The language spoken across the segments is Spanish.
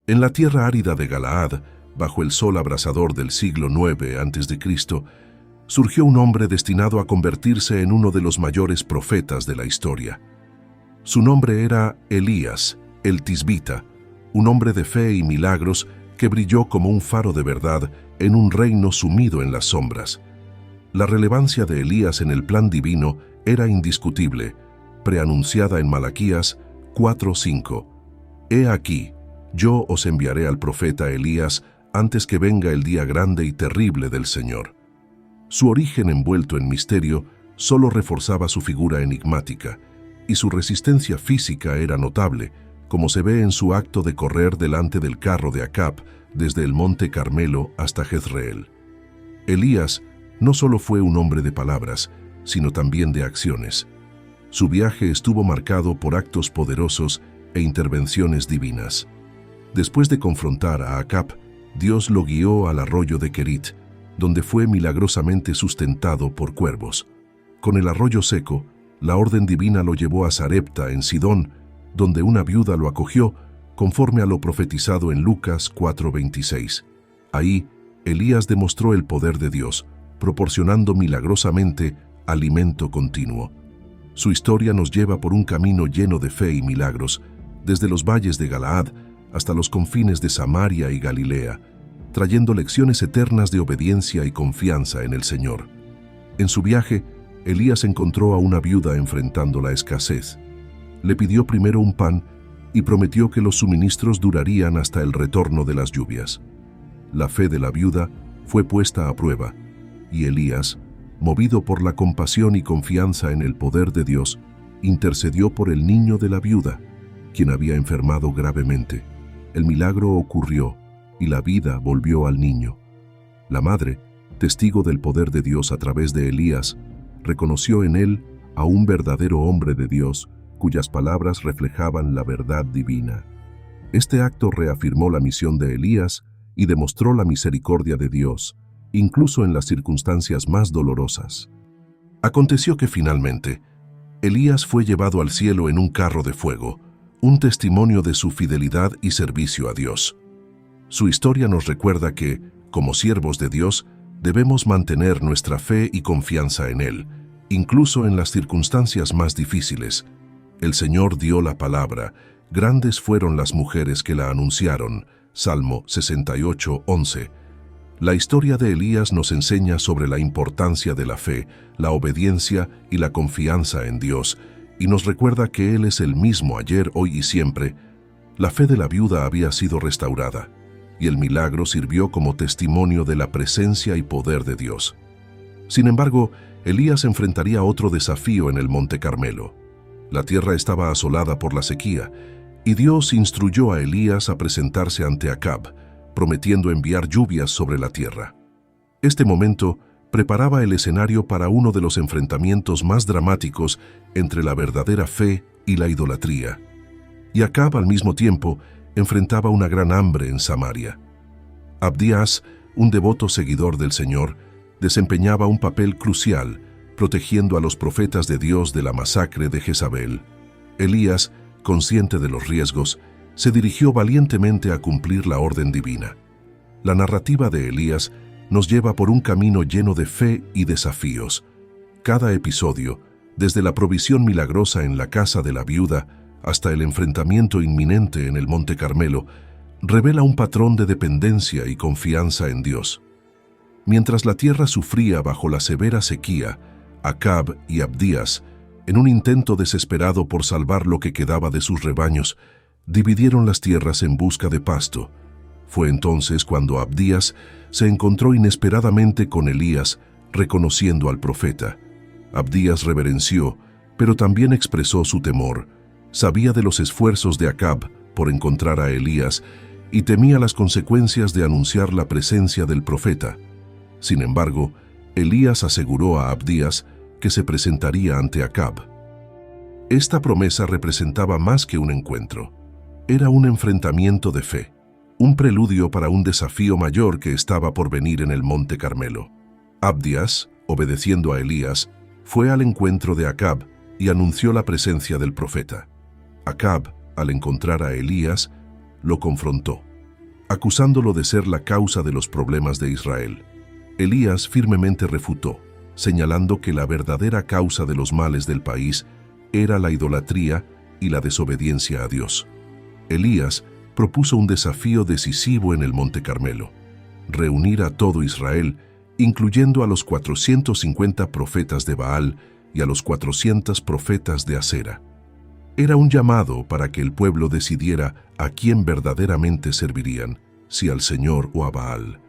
En la tierra árida de Galaad, bajo el sol abrasador del siglo IX a.C., surgió un hombre destinado a convertirse en uno de los mayores profetas de la historia. Su nombre era Elías, el Tisbita, un hombre de fe y milagros que brilló como un faro de verdad en un reino sumido en las sombras. La relevancia de Elías en el plan divino era indiscutible, preanunciada en Malaquías 4:5. He aquí, yo os enviaré al profeta Elías antes que venga el día grande y terrible del Señor. Su origen envuelto en misterio solo reforzaba su figura enigmática, y su resistencia física era notable, como se ve en su acto de correr delante del carro de Acab desde el monte Carmelo hasta Jezreel. Elías no solo fue un hombre de palabras, sino también de acciones. Su viaje estuvo marcado por actos poderosos e intervenciones divinas. Después de confrontar a Acab, Dios lo guió al arroyo de Querit, donde fue milagrosamente sustentado por cuervos. Con el arroyo seco, la orden divina lo llevó a Sarepta, en Sidón, donde una viuda lo acogió, conforme a lo profetizado en Lucas 4:26. Ahí, Elías demostró el poder de Dios, proporcionando milagrosamente alimento continuo. Su historia nos lleva por un camino lleno de fe y milagros, desde los valles de Galaad hasta los confines de Samaria y Galilea, trayendo lecciones eternas de obediencia y confianza en el Señor. En su viaje, Elías encontró a una viuda enfrentando la escasez. Le pidió primero un pan y prometió que los suministros durarían hasta el retorno de las lluvias. La fe de la viuda fue puesta a prueba, y Elías, movido por la compasión y confianza en el poder de Dios, intercedió por el niño de la viuda, quien había enfermado gravemente. El milagro ocurrió y la vida volvió al niño. La madre, testigo del poder de Dios a través de Elías, reconoció en él a un verdadero hombre de Dios, cuyas palabras reflejaban la verdad divina. Este acto reafirmó la misión de Elías y demostró la misericordia de Dios, incluso en las circunstancias más dolorosas. Aconteció que finalmente, Elías fue llevado al cielo en un carro de fuego, un testimonio de su fidelidad y servicio a Dios. Su historia nos recuerda que, como siervos de Dios, debemos mantener nuestra fe y confianza en Él, incluso en las circunstancias más difíciles. El Señor dio la palabra, grandes fueron las mujeres que la anunciaron. Salmo 68:11. La historia de Elías nos enseña sobre la importancia de la fe, la obediencia y la confianza en Dios, y nos recuerda que Él es el mismo ayer, hoy y siempre. La fe de la viuda había sido restaurada, y el milagro sirvió como testimonio de la presencia y poder de Dios. Sin embargo, Elías enfrentaría otro desafío en el monte Carmelo. La tierra estaba asolada por la sequía, y Dios instruyó a Elías a presentarse ante Acab, prometiendo enviar lluvias sobre la tierra. Este momento preparaba el escenario para uno de los enfrentamientos más dramáticos entre la verdadera fe y la idolatría. Y Acab, al mismo tiempo, enfrentaba una gran hambre en Samaria. Abdías, un devoto seguidor del Señor, desempeñaba un papel crucial, protegiendo a los profetas de Dios de la masacre de Jezabel. Elías, consciente de los riesgos, se dirigió valientemente a cumplir la orden divina. La narrativa de Elías nos lleva por un camino lleno de fe y desafíos. Cada episodio, desde la provisión milagrosa en la casa de la viuda hasta el enfrentamiento inminente en el monte Carmelo, revela un patrón de dependencia y confianza en Dios. Mientras la tierra sufría bajo la severa sequía, Acab y Abdías, en un intento desesperado por salvar lo que quedaba de sus rebaños, dividieron las tierras en busca de pasto. Fue entonces cuando Abdías se encontró inesperadamente con Elías, reconociendo al profeta. Abdías reverenció, pero también expresó su temor. Sabía de los esfuerzos de Acab por encontrar a Elías y temía las consecuencias de anunciar la presencia del profeta. Sin embargo, Elías aseguró a Abdías que se presentaría ante Acab. Esta promesa representaba más que un encuentro. Era un enfrentamiento de fe, un preludio para un desafío mayor que estaba por venir en el monte Carmelo. Abdías, obedeciendo a Elías, fue al encuentro de Acab y anunció la presencia del profeta. Acab, al encontrar a Elías, lo confrontó. acusándolo de ser la causa de los problemas de Israel. Elías firmemente refutó, señalando que la verdadera causa de los males del país era la idolatría y la desobediencia a Dios. Elías propuso un desafío decisivo en el Monte Carmelo: reunir a todo Israel, incluyendo a los 450 profetas de Baal y a los 400 profetas de Acera. Era un llamado para que el pueblo decidiera a quién verdaderamente servirían, si al Señor o a Baal.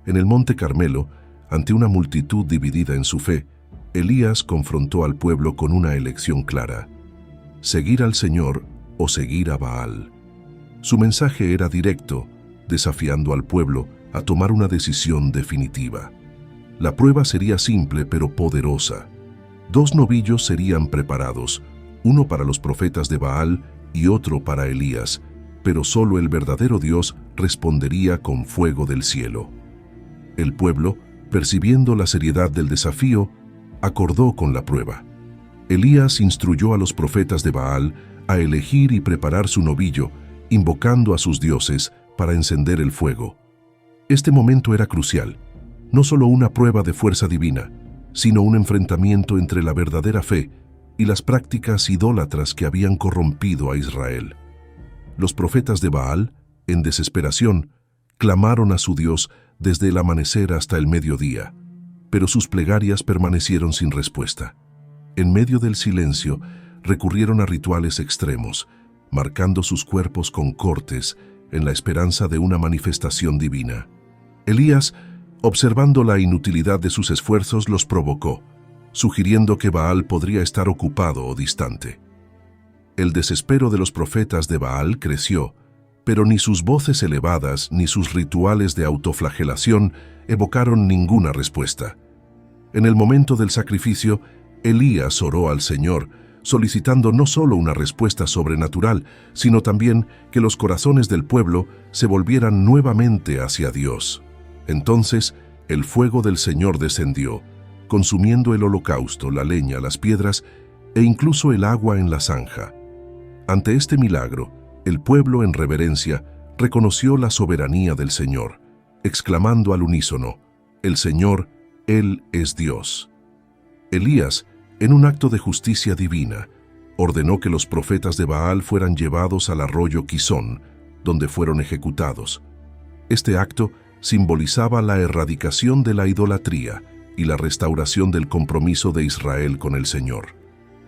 En el Monte Carmelo, ante una multitud dividida en su fe, Elías confrontó al pueblo con una elección clara: seguir al Señor o seguir a Baal. Su mensaje era directo, desafiando al pueblo a tomar una decisión definitiva. La prueba sería simple pero poderosa. 2 novillos serían preparados, uno para los profetas de Baal y otro para Elías, pero solo el verdadero Dios respondería con fuego del cielo. El pueblo, percibiendo la seriedad del desafío, acordó con la prueba. Elías instruyó a los profetas de Baal a elegir y preparar su novillo, invocando a sus dioses para encender el fuego. Este momento era crucial, no solo una prueba de fuerza divina, sino un enfrentamiento entre la verdadera fe y las prácticas idólatras que habían corrompido a Israel. Los profetas de Baal, en desesperación, clamaron a su Dios desde el amanecer hasta el mediodía, pero sus plegarias permanecieron sin respuesta. En medio del silencio, recurrieron a rituales extremos, marcando sus cuerpos con cortes en la esperanza de una manifestación divina. Elías, observando la inutilidad de sus esfuerzos, los provocó, sugiriendo que Baal podría estar ocupado o distante. El desespero de los profetas de Baal creció, pero ni sus voces elevadas ni sus rituales de autoflagelación evocaron ninguna respuesta. En el momento del sacrificio, Elías oró al Señor, solicitando no solo una respuesta sobrenatural, sino también que los corazones del pueblo se volvieran nuevamente hacia Dios. Entonces, el fuego del Señor descendió, consumiendo el holocausto, la leña, las piedras e incluso el agua en la zanja. Ante este milagro, el pueblo en reverencia reconoció la soberanía del Señor, exclamando al unísono: «El Señor, Él es Dios». Elías, en un acto de justicia divina, ordenó que los profetas de Baal fueran llevados al arroyo Quizón, donde fueron ejecutados. Este acto simbolizaba la erradicación de la idolatría y la restauración del compromiso de Israel con el Señor.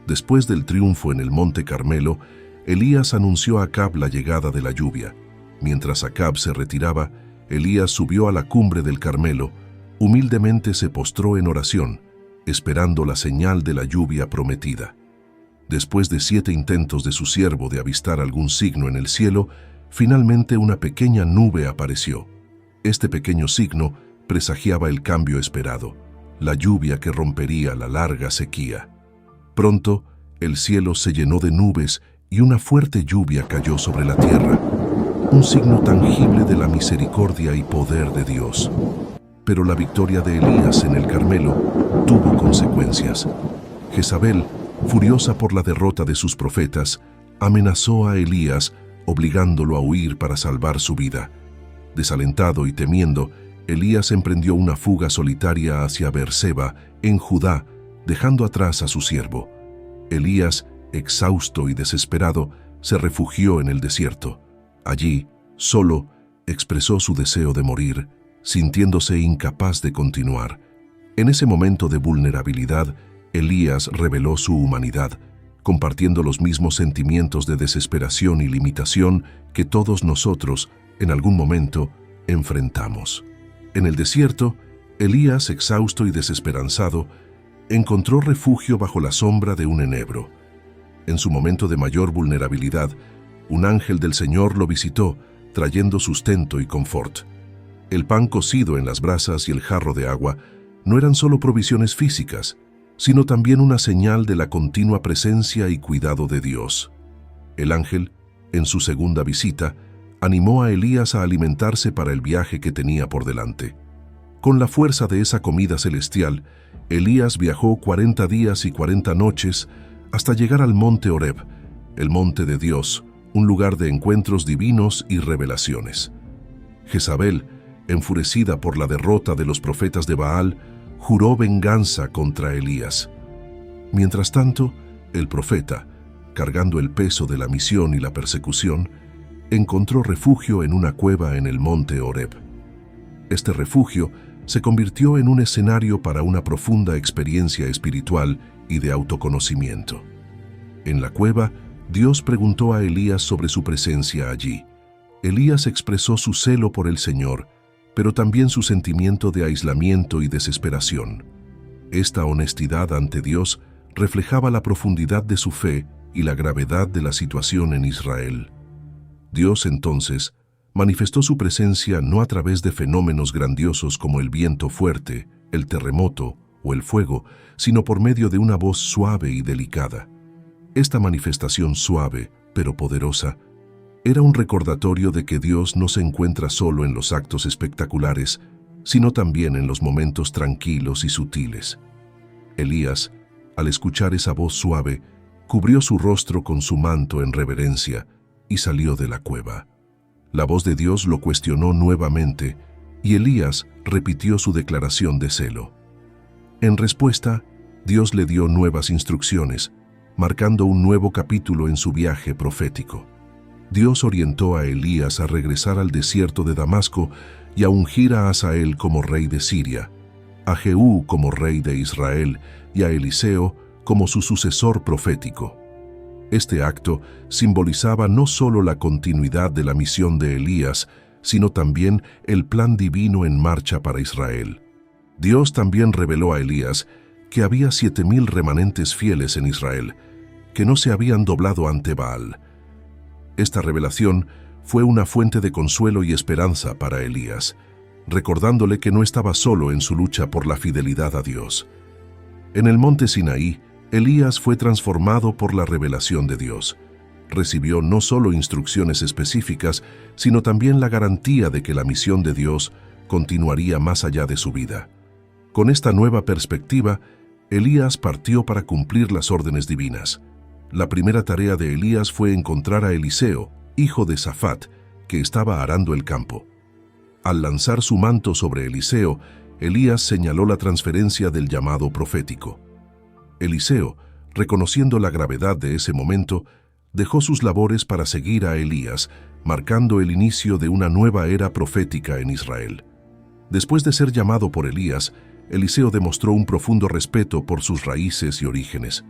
Después del triunfo en el Monte Carmelo, Elías anunció a Acab la llegada de la lluvia. Mientras Acab se retiraba, Elías subió a la cumbre del Carmelo, humildemente se postró en oración, esperando la señal de la lluvia prometida. Después de 7 intentos de su siervo de avistar algún signo en el cielo, finalmente una pequeña nube apareció. Este pequeño signo presagiaba el cambio esperado, la lluvia que rompería la larga sequía. Pronto, el cielo se llenó de nubes y una fuerte lluvia cayó sobre la tierra, un signo tangible de la misericordia y poder de Dios. Pero la victoria de Elías en el Carmelo tuvo consecuencias. Jezabel, furiosa por la derrota de sus profetas, amenazó a Elías, obligándolo a huir para salvar su vida. Desalentado y temiendo, Elías emprendió una fuga solitaria hacia Beerseba, en Judá, dejando atrás a su siervo. Elías, exhausto y desesperado, se refugió en el desierto. Allí, solo, expresó su deseo de morir, sintiéndose incapaz de continuar. En ese momento de vulnerabilidad, Elías reveló su humanidad, compartiendo los mismos sentimientos de desesperación y limitación que todos nosotros, en algún momento, enfrentamos. En el desierto, Elías, exhausto y desesperanzado, encontró refugio bajo la sombra de un enebro. En su momento de mayor vulnerabilidad, un ángel del Señor lo visitó, trayendo sustento y confort. El pan cocido en las brasas y el jarro de agua no eran solo provisiones físicas, sino también una señal de la continua presencia y cuidado de Dios. El ángel, en su segunda visita, animó a Elías a alimentarse para el viaje que tenía por delante. Con la fuerza de esa comida celestial, Elías viajó 40 días y 40 noches hasta llegar al monte Horeb, el monte de Dios, un lugar de encuentros divinos y revelaciones. Jezabel, enfurecida por la derrota de los profetas de Baal, juró venganza contra Elías. Mientras tanto, el profeta, cargando el peso de la misión y la persecución, encontró refugio en una cueva en el monte Horeb. Este refugio se convirtió en un escenario para una profunda experiencia espiritual y de autoconocimiento. En la cueva, Dios preguntó a Elías sobre su presencia allí. Elías expresó su celo por el Señor, pero también su sentimiento de aislamiento y desesperación. Esta honestidad ante Dios reflejaba la profundidad de su fe y la gravedad de la situación en Israel. Dios entonces manifestó su presencia no a través de fenómenos grandiosos como el viento fuerte, el terremoto o el fuego, sino por medio de una voz suave y delicada. Esta manifestación suave, pero poderosa, era un recordatorio de que Dios no se encuentra solo en los actos espectaculares, sino también en los momentos tranquilos y sutiles. Elías, al escuchar esa voz suave, cubrió su rostro con su manto en reverencia y salió de la cueva. La voz de Dios lo cuestionó nuevamente y Elías repitió su declaración de celo. En respuesta, Dios le dio nuevas instrucciones, marcando un nuevo capítulo en su viaje profético. Dios orientó a Elías a regresar al desierto de Damasco y a ungir a Hazael como rey de Siria, a Jehú como rey de Israel y a Eliseo como su sucesor profético. Este acto simbolizaba no solo la continuidad de la misión de Elías, sino también el plan divino en marcha para Israel. Dios también reveló a Elías que había 7,000 remanentes fieles en Israel, que no se habían doblado ante Baal. Esta revelación fue una fuente de consuelo y esperanza para Elías, recordándole que no estaba solo en su lucha por la fidelidad a Dios. En el monte Sinaí, Elías fue transformado por la revelación de Dios. Recibió no solo instrucciones específicas, sino también la garantía de que la misión de Dios continuaría más allá de su vida. Con esta nueva perspectiva, Elías partió para cumplir las órdenes divinas. La primera tarea de Elías fue encontrar a Eliseo, hijo de Safat, que estaba arando el campo. Al lanzar su manto sobre Eliseo, Elías señaló la transferencia del llamado profético. Eliseo, reconociendo la gravedad de ese momento, dejó sus labores para seguir a Elías, marcando el inicio de una nueva era profética en Israel. Después de ser llamado por Elías, Eliseo demostró un profundo respeto por sus raíces y orígenes.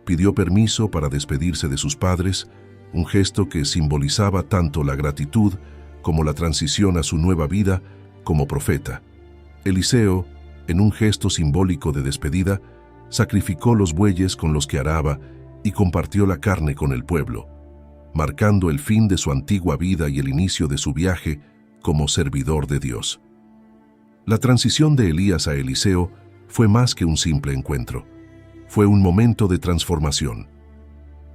Pidió permiso para despedirse de sus padres, un gesto que simbolizaba tanto la gratitud como la transición a su nueva vida como profeta. Eliseo, en un gesto simbólico de despedida, sacrificó los bueyes con los que araba y compartió la carne con el pueblo, marcando el fin de su antigua vida y el inicio de su viaje como servidor de Dios. La transición de Elías a Eliseo fue más que un simple encuentro. Fue un momento de transformación.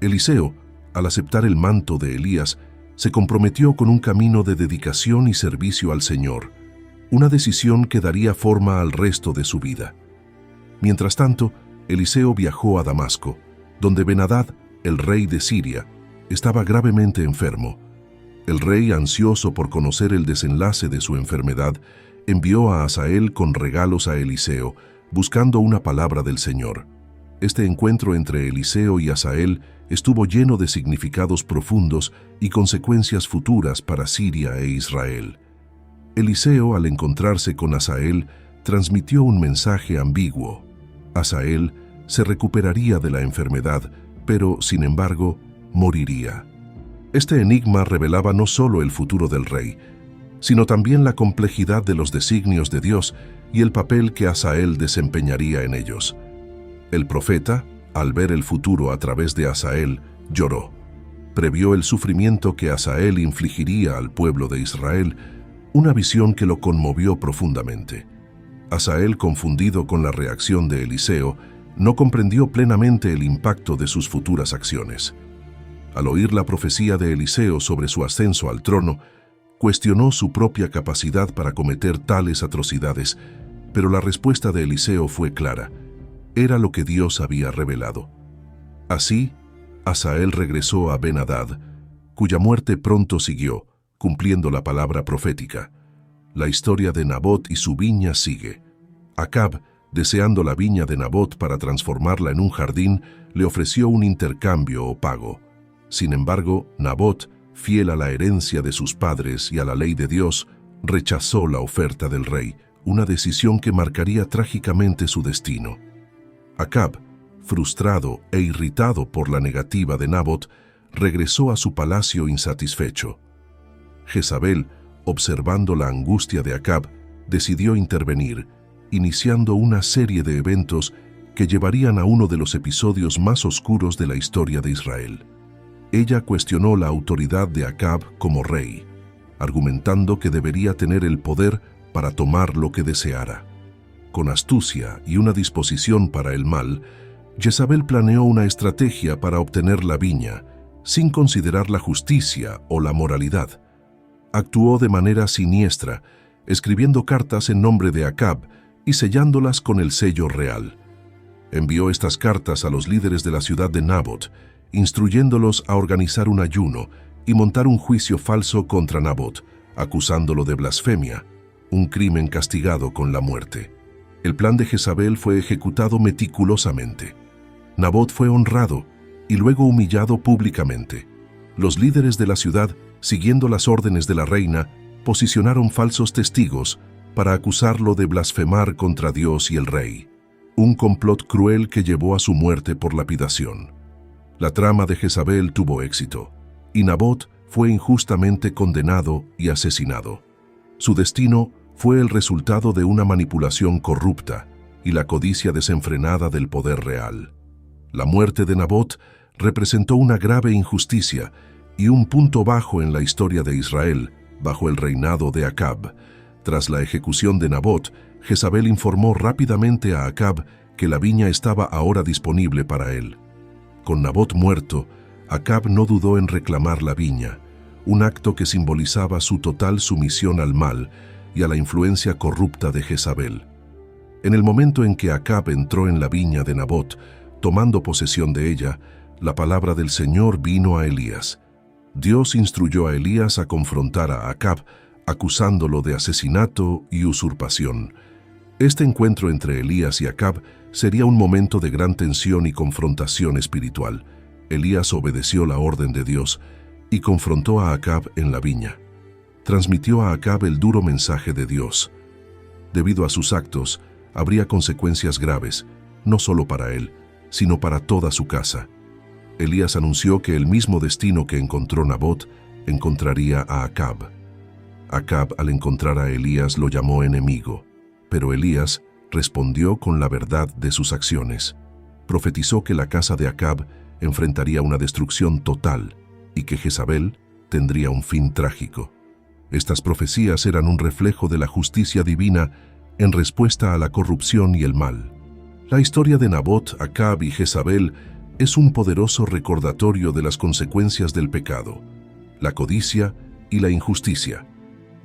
Eliseo, al aceptar el manto de Elías, se comprometió con un camino de dedicación y servicio al Señor, una decisión que daría forma al resto de su vida. Mientras tanto, Eliseo viajó a Damasco, donde Ben-Hadad, el rey de Siria, estaba gravemente enfermo. El rey, ansioso por conocer el desenlace de su enfermedad, envió a Hazael con regalos a Eliseo, buscando una palabra del Señor. Este encuentro entre Eliseo y Hazael estuvo lleno de significados profundos y consecuencias futuras para Siria e Israel. Eliseo, al encontrarse con Hazael, transmitió un mensaje ambiguo. Hazael se recuperaría de la enfermedad, pero, sin embargo, moriría. Este enigma revelaba no solo el futuro del rey, sino también la complejidad de los designios de Dios y el papel que Hazael desempeñaría en ellos. El profeta, al ver el futuro a través de Hazael, lloró. Previó el sufrimiento que Hazael infligiría al pueblo de Israel, una visión que lo conmovió profundamente. Hazael, confundido con la reacción de Eliseo, no comprendió plenamente el impacto de sus futuras acciones. Al oír la profecía de Eliseo sobre su ascenso al trono, cuestionó su propia capacidad para cometer tales atrocidades, pero la respuesta de Eliseo fue clara. Era lo que Dios había revelado. Así, Hazael regresó a Ben-Hadad, cuya muerte pronto siguió, cumpliendo la palabra profética. La historia de Nabot y su viña sigue. Acab, deseando la viña de Nabot para transformarla en un jardín, le ofreció un intercambio o pago. Sin embargo, Nabot, fiel a la herencia de sus padres y a la ley de Dios, rechazó la oferta del rey, una decisión que marcaría trágicamente su destino. Acab, frustrado e irritado por la negativa de Nabot, regresó a su palacio insatisfecho. Jezabel, observando la angustia de Acab, decidió intervenir, iniciando una serie de eventos que llevarían a uno de los episodios más oscuros de la historia de Israel. Ella cuestionó la autoridad de Acab como rey, argumentando que debería tener el poder para tomar lo que deseara. Con astucia y una disposición para el mal, Jezabel planeó una estrategia para obtener la viña, sin considerar la justicia o la moralidad. Actuó de manera siniestra, escribiendo cartas en nombre de Acab y sellándolas con el sello real. Envió estas cartas a los líderes de la ciudad de Nabot, instruyéndolos a organizar un ayuno y montar un juicio falso contra Nabot, acusándolo de blasfemia, un crimen castigado con la muerte. El plan de Jezabel fue ejecutado meticulosamente. Nabot fue honrado y luego humillado públicamente. Los líderes de la ciudad, siguiendo las órdenes de la reina, posicionaron falsos testigos para acusarlo de blasfemar contra Dios y el rey. Un complot cruel que llevó a su muerte por lapidación. La trama de Jezabel tuvo éxito, y Nabot fue injustamente condenado y asesinado. Su destino fue el resultado de una manipulación corrupta y la codicia desenfrenada del poder real. La muerte de Nabot representó una grave injusticia y un punto bajo en la historia de Israel bajo el reinado de Acab. Tras la ejecución de Nabot, Jezabel informó rápidamente a Acab que la viña estaba ahora disponible para él. Con Nabot muerto, Acab no dudó en reclamar la viña, un acto que simbolizaba su total sumisión al mal y a la influencia corrupta de Jezabel. En el momento en que Acab entró en la viña de Nabot, tomando posesión de ella, la palabra del Señor vino a Elías. Dios instruyó a Elías a confrontar a Acab, acusándolo de asesinato y usurpación. Este encuentro entre Elías y Acab sería un momento de gran tensión y confrontación espiritual. Elías obedeció la orden de Dios y confrontó a Acab en la viña. Transmitió a Acab el duro mensaje de Dios. Debido a sus actos, habría consecuencias graves, no solo para él, sino para toda su casa. Elías anunció que el mismo destino que encontró Nabot encontraría a Acab. Acab, al encontrar a Elías, lo llamó enemigo, pero Elías respondió con la verdad de sus acciones. Profetizó que la casa de Acab enfrentaría una destrucción total y que Jezabel tendría un fin trágico. Estas profecías eran un reflejo de la justicia divina en respuesta a la corrupción y el mal. La historia de Nabot, Acab y Jezabel es un poderoso recordatorio de las consecuencias del pecado, la codicia y la injusticia.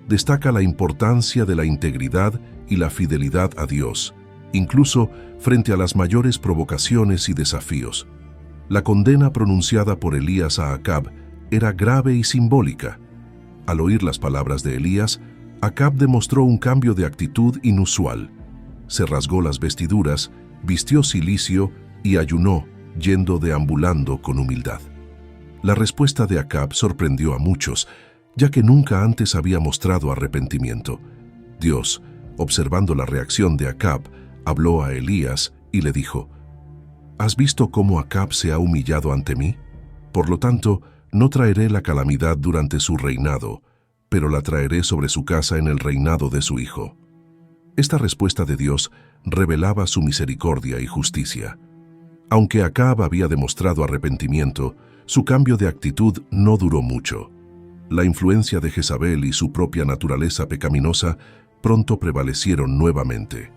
Destaca la importancia de la integridad y la fidelidad a Dios, incluso frente a las mayores provocaciones y desafíos. La condena pronunciada por Elías a Acab era grave y simbólica. Al oír las palabras de Elías, Acab demostró un cambio de actitud inusual. Se rasgó las vestiduras, vistió cilicio y ayunó, yendo deambulando con humildad. La respuesta de Acab sorprendió a muchos, ya que nunca antes había mostrado arrepentimiento. Dios, observando la reacción de Acab, habló a Elías y le dijo: ¿Has visto cómo Acab se ha humillado ante mí? Por lo tanto, no traeré la calamidad durante su reinado, pero la traeré sobre su casa en el reinado de su hijo. Esta respuesta de Dios revelaba su misericordia y justicia. Aunque Acab había demostrado arrepentimiento, su cambio de actitud no duró mucho. La influencia de Jezabel y su propia naturaleza pecaminosa pronto prevalecieron nuevamente.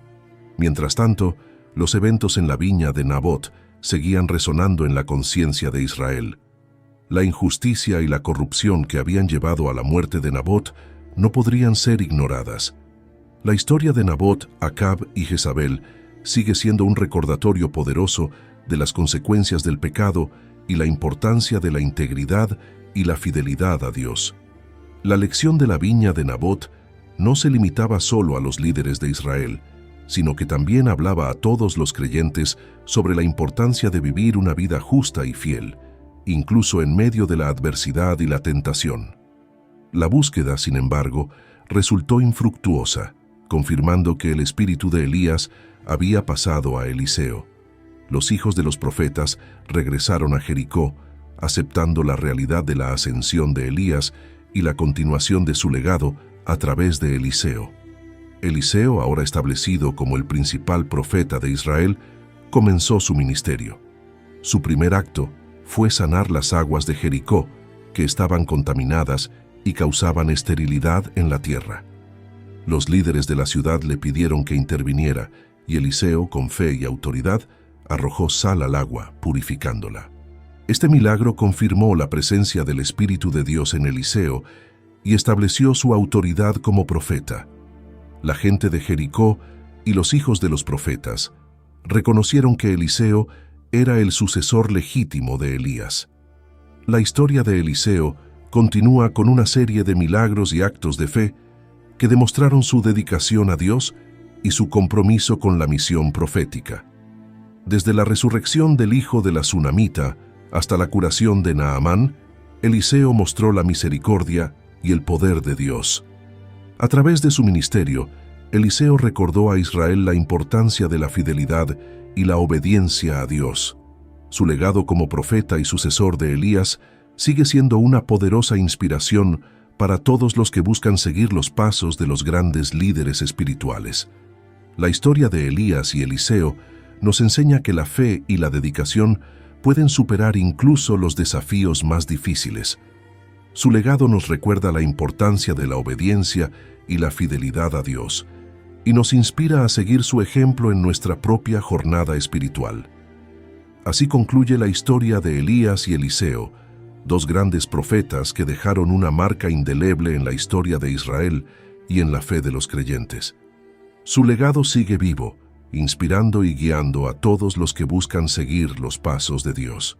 Mientras tanto, los eventos en la viña de Nabot seguían resonando en la conciencia de Israel. La injusticia y la corrupción que habían llevado a la muerte de Nabot no podrían ser ignoradas. La historia de Nabot, Acab y Jezabel sigue siendo un recordatorio poderoso de las consecuencias del pecado y la importancia de la integridad y la fidelidad a Dios. La lección de la viña de Nabot no se limitaba solo a los líderes de Israel, sino que también hablaba a todos los creyentes sobre la importancia de vivir una vida justa y fiel, incluso en medio de la adversidad y la tentación. La búsqueda, sin embargo, resultó infructuosa, confirmando que el espíritu de Elías había pasado a Eliseo. Los hijos de los profetas regresaron a Jericó, aceptando la realidad de la ascensión de Elías y la continuación de su legado a través de Eliseo. Eliseo, ahora establecido como el principal profeta de Israel, comenzó su ministerio. Su primer acto fue sanar las aguas de Jericó, que estaban contaminadas y causaban esterilidad en la tierra. Los líderes de la ciudad le pidieron que interviniera, y Eliseo, con fe y autoridad, arrojó sal al agua, purificándola. Este milagro confirmó la presencia del Espíritu de Dios en Eliseo y estableció su autoridad como profeta. La gente de Jericó y los hijos de los profetas reconocieron que Eliseo era el sucesor legítimo de Elías. La historia de Eliseo continúa con una serie de milagros y actos de fe que demostraron su dedicación a Dios y su compromiso con la misión profética. Desde la resurrección del hijo de la Sunamita hasta la curación de Naamán, Eliseo mostró la misericordia y el poder de Dios. A través de su ministerio, Eliseo recordó a Israel la importancia de la fidelidad y la obediencia a Dios. Su legado como profeta y sucesor de Elías sigue siendo una poderosa inspiración para todos los que buscan seguir los pasos de los grandes líderes espirituales. La historia de Elías y Eliseo nos enseña que la fe y la dedicación pueden superar incluso los desafíos más difíciles. Su legado nos recuerda la importancia de la obediencia y la fidelidad a Dios, y nos inspira a seguir su ejemplo en nuestra propia jornada espiritual. Así concluye la historia de Elías y Eliseo, dos grandes profetas que dejaron una marca indeleble en la historia de Israel y en la fe de los creyentes. Su legado sigue vivo, inspirando y guiando a todos los que buscan seguir los pasos de Dios.